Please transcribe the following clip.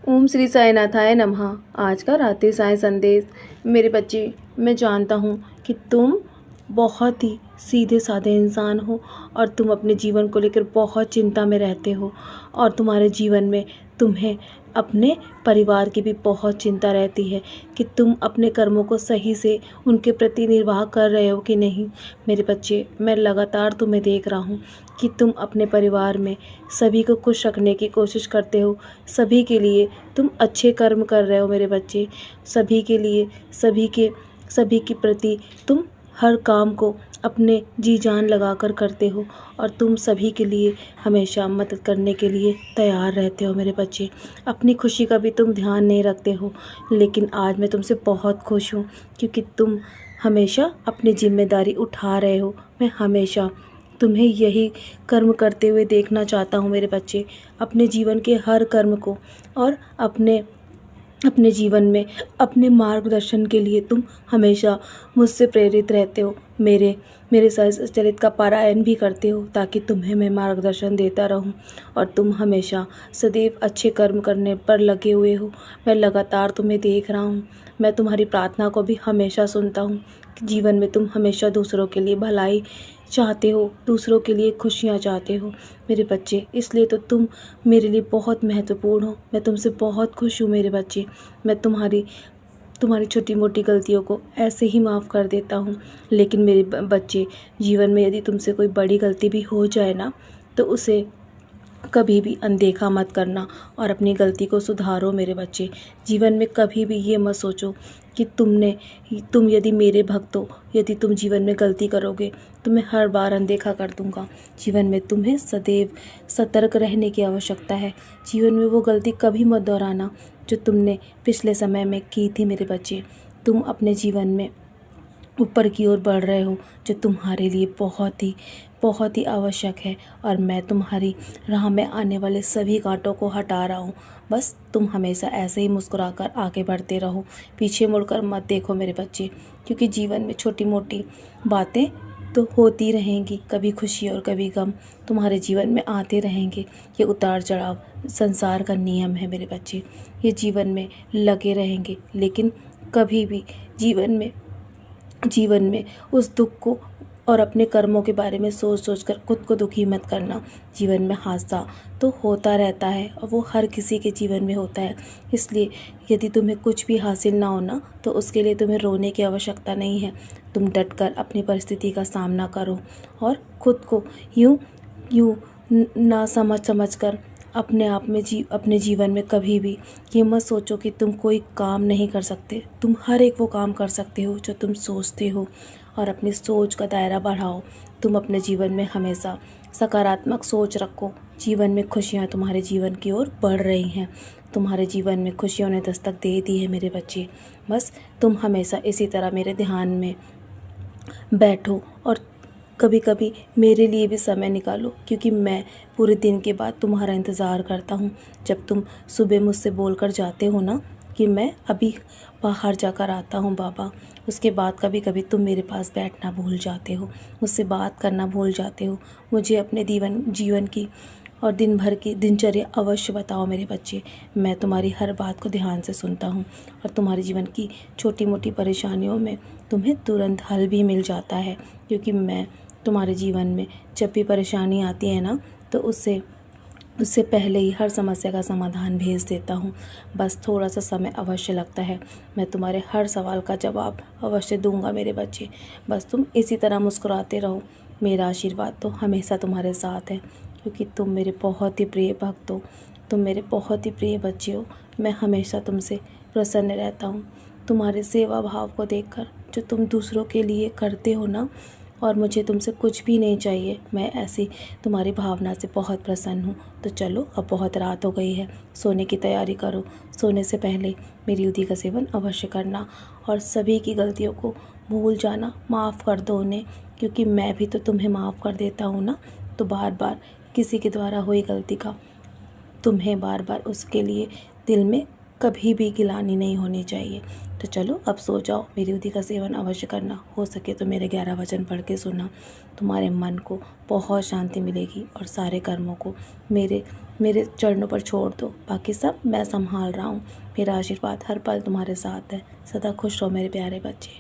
ओम श्री साईनाथाय नमः। आज का रात्रि साईं संदेश। मेरे बच्चे, मैं जानता हूँ कि तुम बहुत ही सीधे साधे इंसान हो और तुम अपने जीवन को लेकर बहुत चिंता में रहते हो और तुम्हारे जीवन में तुम्हें अपने परिवार की भी बहुत चिंता रहती है कि तुम अपने कर्मों को सही से उनके प्रति निर्वाह कर रहे हो कि नहीं। मेरे बच्चे, मैं लगातार तुम्हें देख रहा हूँ कि तुम अपने परिवार में सभी को खुश रखने की कोशिश करते हो। सभी के लिए तुम अच्छे कर्म कर रहे हो मेरे बच्चे। सभी के लिए, सभी के प्रति तुम हर काम को अपने जी जान लगाकर करते हो और तुम सभी के लिए हमेशा मदद करने के लिए तैयार रहते हो मेरे बच्चे। अपनी खुशी का भी तुम ध्यान नहीं रखते हो, लेकिन आज मैं तुमसे बहुत खुश हूँ क्योंकि तुम हमेशा अपनी जिम्मेदारी उठा रहे हो। मैं हमेशा तुम्हें यही कर्म करते हुए देखना चाहता हूँ मेरे बच्चे। अपने जीवन के हर कर्म को और अपने जीवन में अपने मार्गदर्शन के लिए तुम हमेशा मुझसे प्रेरित रहते हो। मेरे चरित का पारायण भी करते हो ताकि तुम्हें मैं मार्गदर्शन देता रहूं और तुम हमेशा सदैव अच्छे कर्म करने पर लगे हुए हो। मैं लगातार तुम्हें देख रहा हूं। मैं तुम्हारी प्रार्थना को भी हमेशा सुनता हूं कि जीवन में तुम हमेशा दूसरों के लिए भलाई चाहते हो, दूसरों के लिए खुशियाँ चाहते हो मेरे बच्चे। इसलिए तो तुम मेरे लिए बहुत महत्वपूर्ण हो। मैं तुमसे बहुत खुश हूँ मेरे बच्चे। मैं तुम्हारी छोटी मोटी गलतियों को ऐसे ही माफ़ कर देता हूँ, लेकिन मेरे बच्चे, जीवन में यदि तुमसे कोई बड़ी गलती भी हो जाए ना, तो उसे कभी भी अनदेखा मत करना और अपनी गलती को सुधारो मेरे बच्चे। जीवन में कभी भी ये मत सोचो कि तुम यदि मेरे भक्त हो, यदि तुम जीवन में गलती करोगे तो मैं हर बार अनदेखा कर दूंगा। जीवन में तुम्हें सदैव सतर्क रहने की आवश्यकता है। जीवन में वो गलती कभी मत दोहराना जो तुमने पिछले समय में की थी मेरे बच्चे। तुम अपने जीवन में ऊपर की ओर बढ़ रहे हो, जो तुम्हारे लिए बहुत ही आवश्यक है और मैं तुम्हारी राह में आने वाले सभी कांटों को हटा रहा हूँ। बस तुम हमेशा ऐसे ही मुस्कुराकर आगे बढ़ते रहो, पीछे मुड़कर मत देखो मेरे बच्चे, क्योंकि जीवन में छोटी मोटी बातें तो होती रहेंगी, कभी खुशी और कभी गम तुम्हारे जीवन में आते रहेंगे। ये उतार चढ़ाव संसार का नियम है मेरे बच्चे। ये जीवन में लगे रहेंगे, लेकिन कभी भी जीवन में उस दुख को और अपने कर्मों के बारे में सोच कर खुद को दुखी मत करना। जीवन में हादसा तो होता रहता है और वो हर किसी के जीवन में होता है। इसलिए यदि तुम्हें कुछ भी हासिल ना होना तो उसके लिए तुम्हें रोने की आवश्यकता नहीं है। तुम डटकर अपनी परिस्थिति का सामना करो और खुद को यूं ना समझ कर अपने जीवन में कभी भी ये मत सोचो कि तुम कोई काम नहीं कर सकते। तुम हर एक वो काम कर सकते हो जो तुम सोचते हो और अपनी सोच का दायरा बढ़ाओ। तुम अपने जीवन में हमेशा सकारात्मक सोच रखो। जीवन में खुशियाँ तुम्हारे जीवन की ओर बढ़ रही हैं। तुम्हारे जीवन में खुशियों ने दस्तक दे दी है मेरे बच्चे। बस तुम हमेशा इसी तरह मेरे ध्यान में बैठो और कभी कभी मेरे लिए भी समय निकालो, क्योंकि मैं पूरे दिन के बाद तुम्हारा इंतज़ार करता हूँ। जब तुम सुबह मुझसे बोलकर जाते हो ना कि मैं अभी बाहर जाकर आता हूँ बाबा, उसके बाद कभी कभी तुम मेरे पास बैठना भूल जाते हो, मुझसे बात करना भूल जाते हो। मुझे अपने जीवन की और दिन भर की दिनचर्या अवश्य बताओ मेरे बच्चे। मैं तुम्हारी हर बात को ध्यान से सुनता हूँ और तुम्हारे जीवन की छोटी मोटी परेशानियों में तुम्हें तुरंत हल भी मिल जाता है, क्योंकि मैं तुम्हारे जीवन में जब भी परेशानी आती है ना, तो उससे पहले ही हर समस्या का समाधान भेज देता हूँ। बस थोड़ा सा समय अवश्य लगता है। मैं तुम्हारे हर सवाल का जवाब अवश्य दूंगा मेरे बच्चे। बस तुम इसी तरह मुस्कुराते रहो। मेरा आशीर्वाद तो हमेशा तुम्हारे साथ है, क्योंकि तुम मेरे बहुत ही प्रिय भक्त हो, तुम मेरे बहुत ही प्रिय बच्चे हो। मैं हमेशा तुमसे प्रसन्न रहता हूँ। तुम्हारे सेवा भाव को देखकर जो तुम दूसरों के लिए करते हो ना, और मुझे तुमसे कुछ भी नहीं चाहिए, मैं ऐसी तुम्हारी भावना से बहुत प्रसन्न हूँ। तो चलो, अब बहुत रात हो गई है, सोने की तैयारी करो। सोने से पहले मेरी उधी का सेवन अवश्य करना और सभी की गलतियों को भूल जाना, माफ़ कर दो उन्हें, क्योंकि मैं भी तो तुम्हें माफ़ कर देता हूँ ना। तो बार बार किसी के द्वारा हुई गलती का तुम्हें बार बार उसके लिए दिल में कभी भी गिलानी नहीं होनी चाहिए। तो चलो अब सो जाओ, मेरी विधि का सेवन अवश्य करना, हो सके तो मेरे 11 वचन पढ़ के सुना, तुम्हारे मन को बहुत शांति मिलेगी और सारे कर्मों को मेरे मेरे चरणों पर छोड़ दो, बाकी सब मैं संभाल रहा हूँ। मेरा आशीर्वाद हर पल तुम्हारे साथ है। सदा खुश रहो मेरे प्यारे बच्चे।